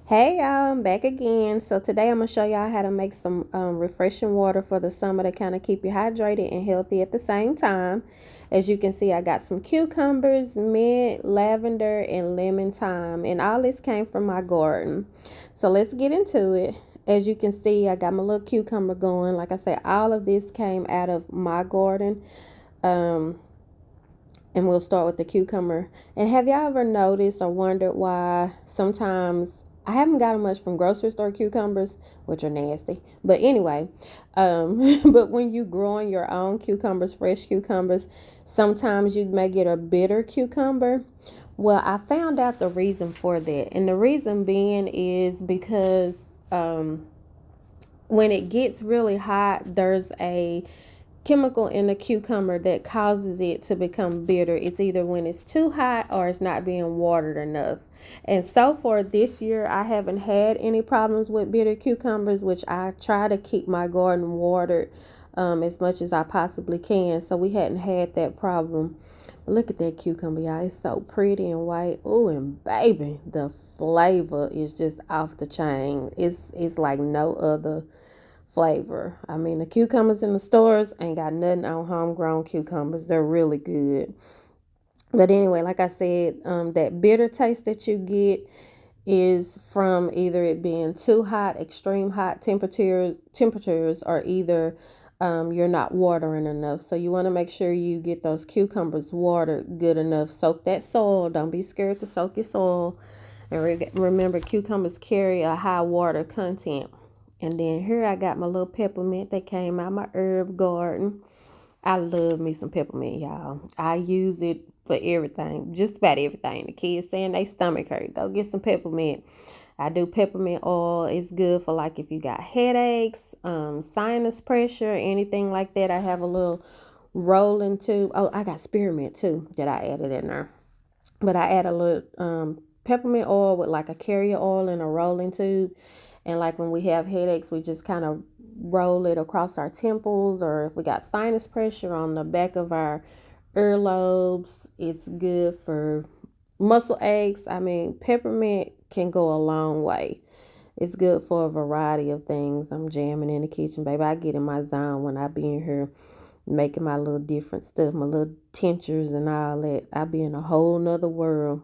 Hey y'all, I'm back again. So today I'm gonna show y'all how to make some refreshing water for the summer to kind of keep you hydrated and healthy at the same time. As you can see, I got some cucumbers, mint, lavender, and lemon thyme, and all this came from my garden. So let's get into it. As you can see, I got my little cucumber going. Like I said, all of this came out of my garden. Um, and we'll start with the cucumber. And have y'all ever noticed or wondered why sometimes I haven't gotten much from grocery store cucumbers, which are nasty. But anyway, but when you growing your own cucumbers, fresh cucumbers, sometimes you may get a bitter cucumber. Well, I found out the reason for that. And the reason being is because when it gets really hot, there's a chemical in the cucumber that causes it to become bitter. It's either when it's too hot or it's not being watered enough. And so far this year, I haven't had any problems with bitter cucumbers, which I try to keep my garden watered as much as I possibly can. So we hadn't had that problem. Look at that cucumber, y'all. It's so pretty and white. Oh, and baby, the flavor is just off the chain. It's like no other flavor. I mean, the cucumbers in the stores ain't got nothing on homegrown cucumbers. They're really good. But anyway, like I said, that bitter taste that you get is from either it being too hot, extreme hot temperatures, or either you're not watering enough. So you want to make sure you get those cucumbers watered good enough. Soak that soil. Don't be scared to soak your soil. And remember, cucumbers carry a high water content. And then here I got my little peppermint that came out my herb garden. I love me some peppermint, y'all. I use it for everything, just about everything. The kids saying they stomach hurt, go get some peppermint. I do peppermint oil. It's good for like if you got headaches, sinus pressure, anything like that. I have a little rolling tube. Oh, I got spearmint too that I added in there. But I add a little peppermint oil with like a carrier oil in a rolling tube. And like when we have headaches, we just kind of roll it across our temples, or if we got sinus pressure on the back of our earlobes, it's good for muscle aches. I mean, peppermint can go a long way. It's good for a variety of things. I'm jamming in the kitchen, baby. I get in my zone when I be in here making my little different stuff, my little tinctures and all that. I be in a whole nother world.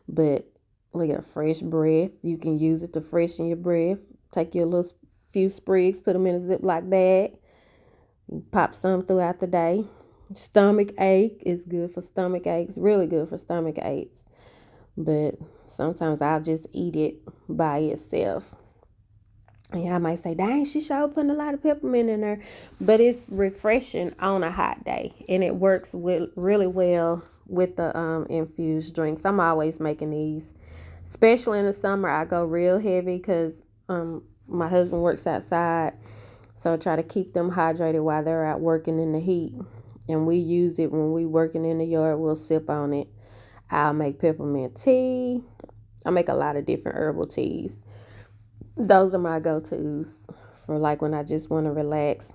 But look at fresh breath. You can use it to freshen your breath. Take your little few sprigs, put them in a Ziploc bag, pop some throughout the day. Stomach ache is good for stomach aches, really good for stomach aches. But sometimes I'll just eat it by itself. And y'all might say, dang, she sure putting a lot of peppermint in there. But it's refreshing on a hot day. And it works really well with the infused drinks. I'm always making these. Especially in the summer, I go real heavy because my husband works outside. So I try to keep them hydrated while they're out working in the heat. And we use it when we working in the yard. We'll sip on it. I'll make peppermint tea. I make a lot of different herbal teas. Those are my go-tos for like when I just want to relax.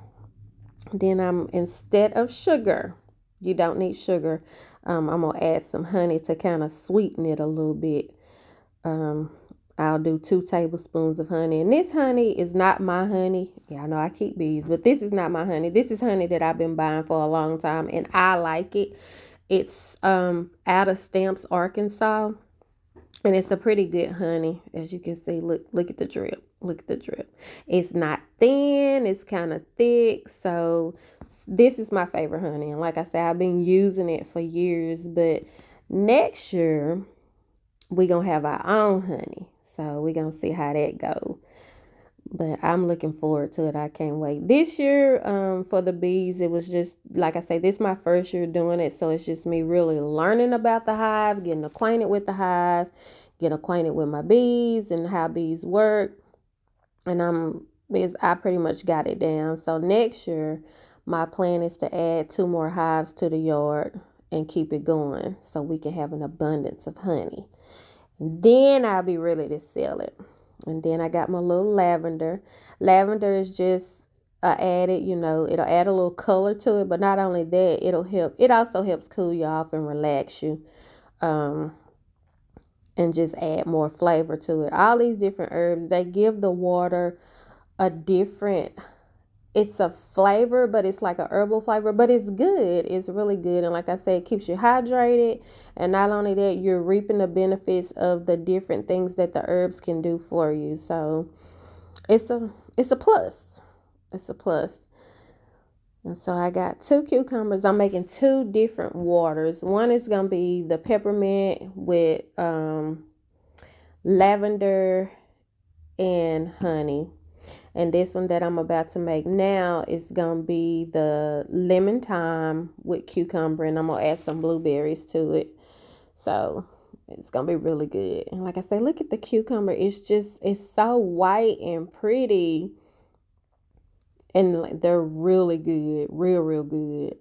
Then instead of sugar, you don't need sugar. I'm gonna add some honey to kind of sweeten it a little bit. Um, I'll do 2 tablespoons of honey, and this honey is not my honey. Yeah, I know I keep bees, but this is not my honey. This is honey that I've been buying for a long time, and I like it. It's out of Stamps, Arkansas. And it's a pretty good honey, as you can see. Look at the drip. Look at the drip. It's not thin. It's kind of thick. So this is my favorite honey. And like I said, I've been using it for years. But next year, we're going to have our own honey. So we're going to see how that goes. But I'm looking forward to it. I can't wait. This year, for the bees, it was just, like I say, this is my first year doing it. So it's just me really learning about the hive, getting acquainted with the hive, getting acquainted with my bees and how bees work. And I pretty much got it down. So next year, my plan is to add 2 more hives to the yard and keep it going so we can have an abundance of honey. Then I'll be ready to sell it. And then I got my little lavender. Lavender is just added, it'll add a little color to it. But not only that, it'll help. It also helps cool you off and relax you. Um, and just add more flavor to it. All these different herbs, they give the water a different, it's a flavor, but it's like a herbal flavor, but it's good. It's really good. And like I said, it keeps you hydrated. And not only that, you're reaping the benefits of the different things that the herbs can do for you. So it's a plus. It's a plus. And so I got 2 cucumbers. I'm making 2 different waters. One is going to be the peppermint with lavender and honey. And this one that I'm about to make now is going to be the lemon thyme with cucumber. And I'm going to add some blueberries to it. So it's going to be really good. And like I say, look at the cucumber. It's so white and pretty. And like, they're really good. Real good.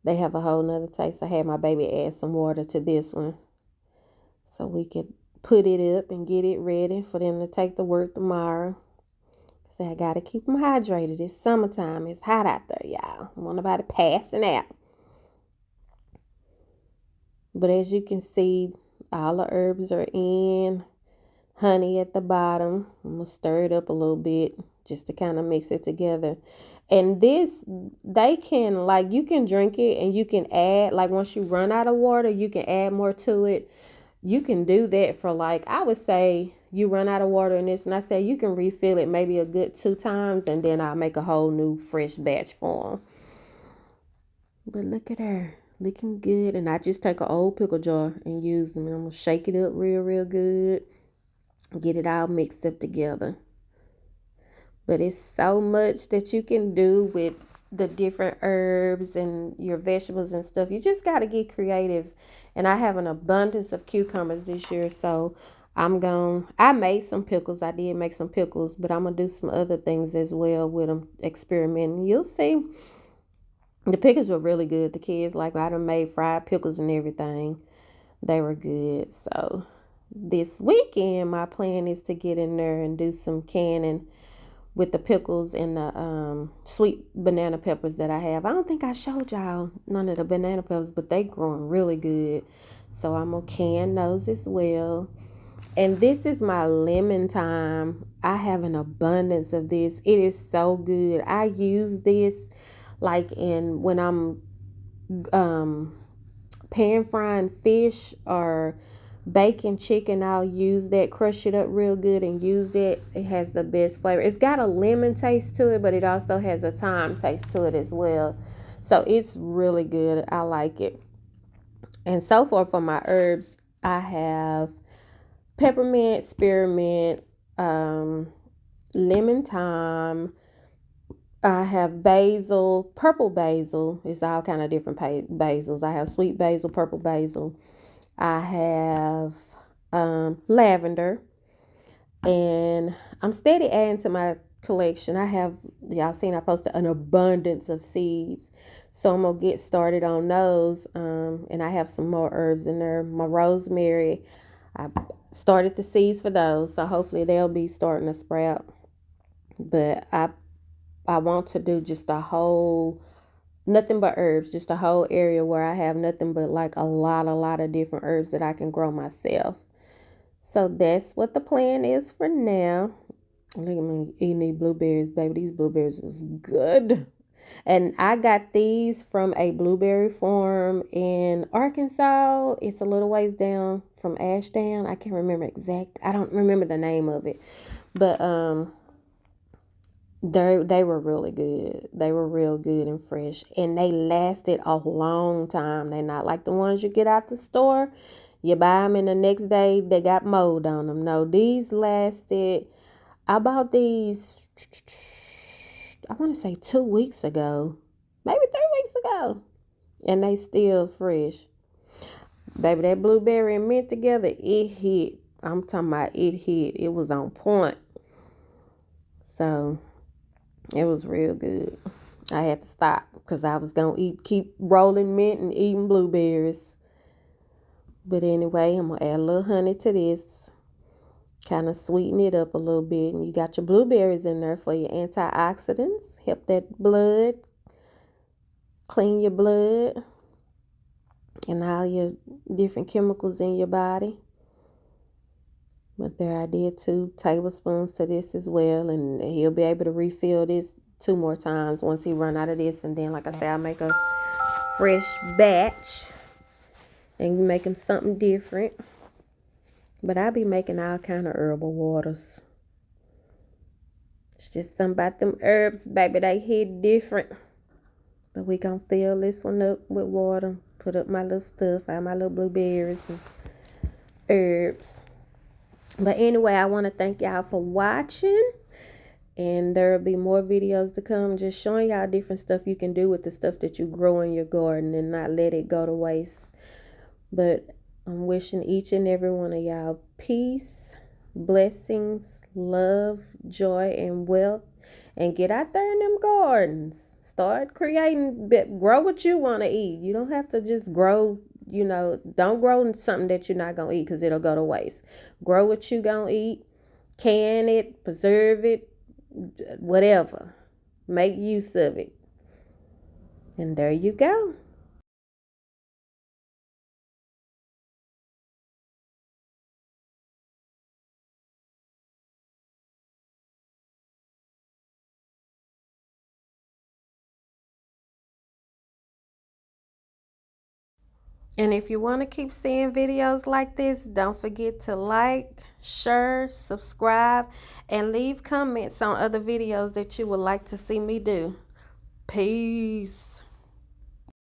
They have a whole nother taste. I had my baby add some water to this one, so we could put it up and get it ready for them to take to work tomorrow. So I got to keep them hydrated. It's summertime. It's hot out there, y'all. I don't want nobody passing out. But as you can see, all the herbs are in. Honey at the bottom. I'm going to stir it up a little bit just to kind of mix it together. And this, they can, like, you can drink it and you can add, like, once you run out of water, you can add more to it. You can do that for, like, I would say you run out of water in this, and I say you can refill it maybe a good 2 times, and then I'll make a whole new fresh batch for them. But look at her, looking good. And I just take an old pickle jar and use them, and I'm going to shake it up real good. Get it all mixed up together. But it's so much that you can do with the different herbs and your vegetables and stuff. You just got to get creative. And I have an abundance of cucumbers this year, so I made some pickles. I did make some pickles, but I'm going to do some other things as well with them, experimenting. You'll see. The pickles were really good. The kids, like, I done made fried pickles and everything. They were good. So this weekend, my plan is to get in there and do some canning with the pickles and the sweet banana peppers that I have. I don't think I showed y'all none of the banana peppers, but they growing really good. So I'm going to can those as well. And this is my lemon thyme. I have an abundance of this. It is so good. I use this like when I'm pan frying fish or baking chicken. I'll use that, crush it up real good and use that. It has the best flavor. It's got a lemon taste to it, but it also has a thyme taste to it as well. So it's really good. I like it. And so far for my herbs, I have peppermint, spearmint, lemon thyme. I have basil, purple basil. It's all kind of different basils. I have sweet basil, purple basil. I have lavender, and I'm steady adding to my collection. I have, y'all seen I posted an abundance of seeds, so I'm gonna get started on those. And I have some more herbs in there. My rosemary, I started the seeds for those, so hopefully they'll be starting to sprout. But I want to do just a whole, nothing but herbs, just a whole area where I have nothing but like a lot of different herbs that I can grow myself. So that's what the plan is for now. Look at me eating these blueberries, baby. These blueberries is good. And I got these from a blueberry farm in Arkansas. It's a little ways down from Ashdown. I can't remember I don't remember the name of it. But they were really good. They were real good and fresh, and they lasted a long time. They're not like the ones you get out the store. You buy them and the next day they got mold on them. No, these lasted. I bought these, I want to say 2 weeks ago, maybe 3 weeks ago, and they still fresh. Baby, that blueberry and mint together, it hit. I'm talking about it hit. It was on point. So it was real good. I had to stop because I was going to keep rolling mint and eating blueberries. But anyway, I'm going to add a little honey to this. Kind of sweeten it up a little bit. And you got your blueberries in there for your antioxidants. Help that blood. Clean your blood. And all your different chemicals in your body. But there, I did 2 tablespoons to this as well, and he'll be able to refill this 2 more times once he run out of this. And then, like I say, I'll make a fresh batch and make him something different. But I'll be making all kind of herbal waters. It's just something about them herbs, baby. They hit different. But we gonna fill this one up with water. Put up my little stuff. I have my little blueberries and herbs. But anyway, I want to thank y'all for watching. And there will be more videos to come, just showing y'all different stuff you can do with the stuff that you grow in your garden and not let it go to waste. But I'm wishing each and every one of y'all peace, blessings, love, joy, and wealth. And get out there in them gardens. Start creating, grow what you want to eat. You don't have to just grow, don't grow something that you're not going to eat because it'll go to waste. Grow what you going to eat. Can it, preserve it, whatever. Make use of it. And there you go. And if you want to keep seeing videos like this, don't forget to like, share, subscribe, and leave comments on other videos that you would like to see me do. Peace.